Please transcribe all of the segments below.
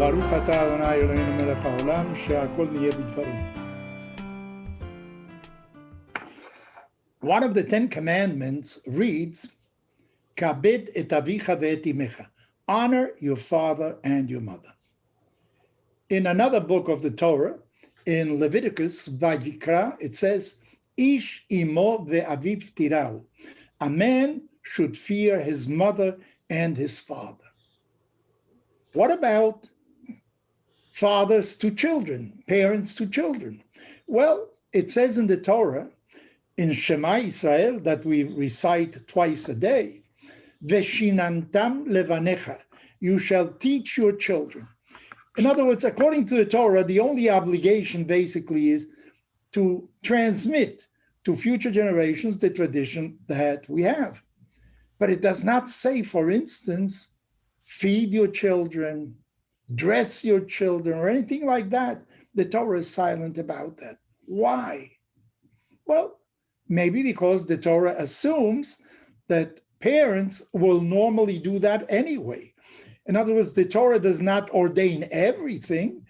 ברוך אתה אדוני אלוהינו מלך העולם, שהכל נהיה בדברו. One of the 10 commandments reads, Kabed et avicha ve'et imecha. Honor your father and your mother. In another book of the Torah, in Leviticus, Vayikra, it says, Ish imo ve'aviv tirau. A man should fear his mother and his father. What about fathers to children, parents to children? Well, it says in the Torah, in Shema Israel, that we recite twice a day, Veshinantam levanecha, you shall teach your children. In other words, according to the Torah, the only obligation basically is to transmit to future generations the tradition that we have. But it does not say, for instance, feed your children, dress your children, or anything like that. The Torah is silent about that. Why? Well, maybe because the Torah assumes that parents will normally do that anyway. In other words, the Torah does not ordain everything.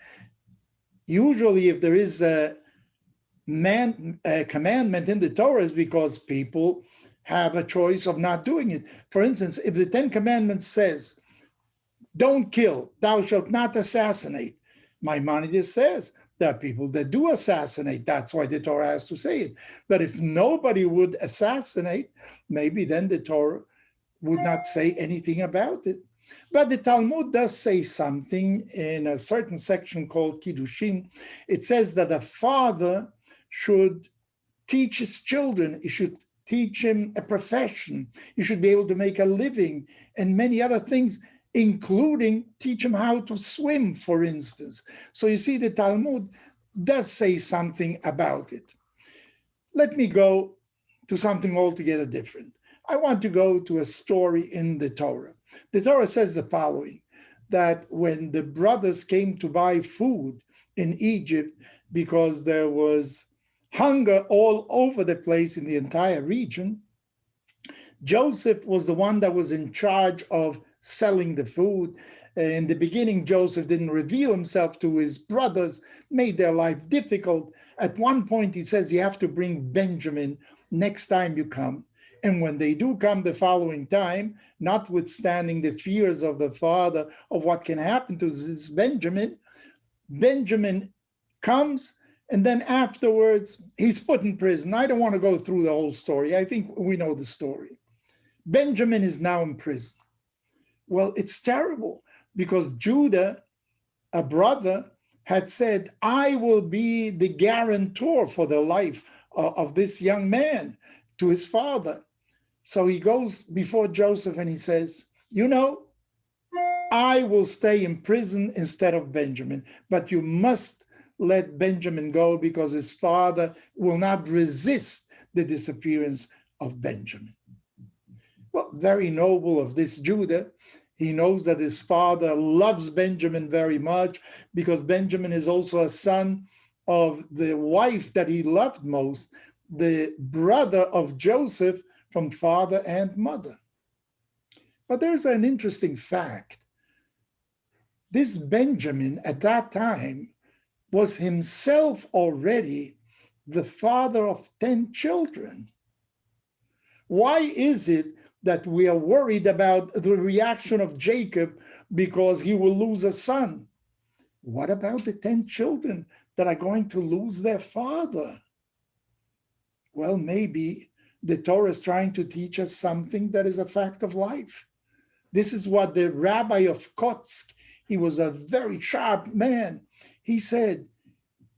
Usually, if there is a commandment in the Torah, is because people have a choice of not doing it. For instance, if the 10 Commandments says, don't kill, thou shalt not assassinate, Maimonides says there are people that do assassinate. That's why the Torah has to say it. But if nobody would assassinate, maybe then the Torah would not say anything about it. But the Talmud does say something in a certain section called Kiddushin. It says that a father should teach his children. He should teach him a profession. He should be able to make a living and many other things, including teach him how to swim, for instance. So you see, the Talmud does say something about it. Let me go to something altogether different. I want to go to a story in the Torah. The Torah says the following, that when the brothers came to buy food in Egypt, because there was hunger all over the place in the entire region, Joseph was the one that was in charge of selling the food. In the beginning, Joseph didn't reveal himself to his brothers, made their life difficult. At one point, he says, you have to bring Benjamin next time you come. And when they do come the following time, notwithstanding the fears of the father of what can happen to this Benjamin, Benjamin comes, and then afterwards, he's put in prison. I don't want to go through the whole story. I think we know the story. Benjamin is now in prison. Well, it's terrible because Judah, a brother, had said, I will be the guarantor for the life of this young man to his father. So he goes before Joseph and he says, you know, I will stay in prison instead of Benjamin, but you must let Benjamin go because his father will not resist the disappearance of Benjamin. Well, very noble of this Judah. He knows that his father loves Benjamin very much because Benjamin is also a son of the wife that he loved most, the brother of Joseph from father and mother. But there's an interesting fact. This Benjamin at that time was himself already the father of 10 children. Why is it that we are worried about the reaction of Jacob because he will lose a son? What about the 10 children that are going to lose their father? Well, maybe the Torah is trying to teach us something that is a fact of life. This is what the rabbi of Kotsk, he was a very sharp man. He said,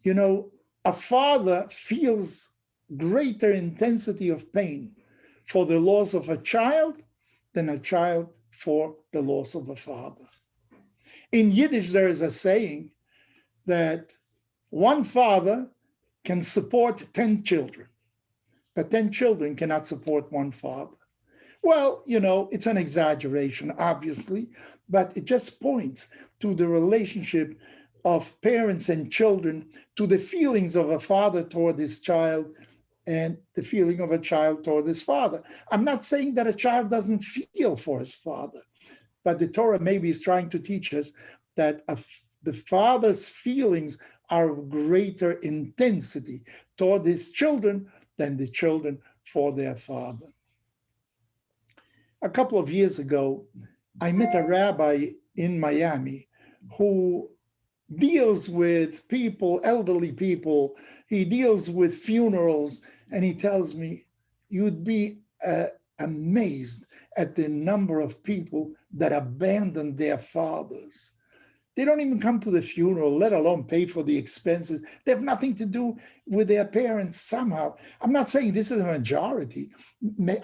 you know, a father feels greater intensity of pain for the loss of a child than a child for the loss of a father. In Yiddish, there is a saying that one father can support 10 children, but 10 children cannot support one father. Well, you know, it's an exaggeration, obviously, but it just points to the relationship of parents and children, to the feelings of a father toward his child and the feeling of a child toward his father. I'm not saying that a child doesn't feel for his father, but the Torah maybe is trying to teach us that the father's feelings are of greater intensity toward his children than the children for their father. A couple of years ago, I met a rabbi in Miami who deals with people, elderly people. He deals with funerals, and he tells me, you'd be amazed at the number of people that abandon their fathers. They don't even come to the funeral, let alone pay for the expenses. They have nothing to do with their parents somehow. I'm not saying this is a majority.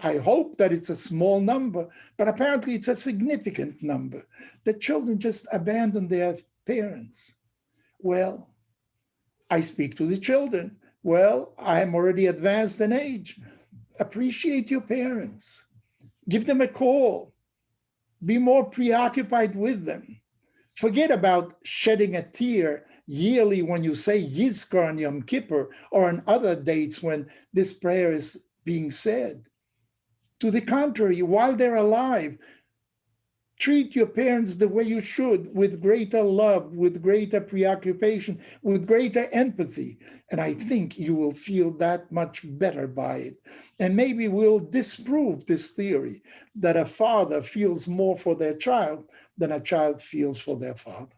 I hope that it's a small number, but apparently it's a significant number. The children just abandon their parents. Well, I speak to the children. Well, I am already advanced in age. Appreciate your parents. Give them a call. Be more preoccupied with them. Forget about shedding a tear yearly when you say Yizkor on Yom Kippur or on other dates when this prayer is being said. To the contrary, while they're alive, treat your parents the way you should, with greater love, with greater preoccupation, with greater empathy. And I think you will feel that much better by it. And maybe we'll disprove this theory that a father feels more for their child than a child feels for their father.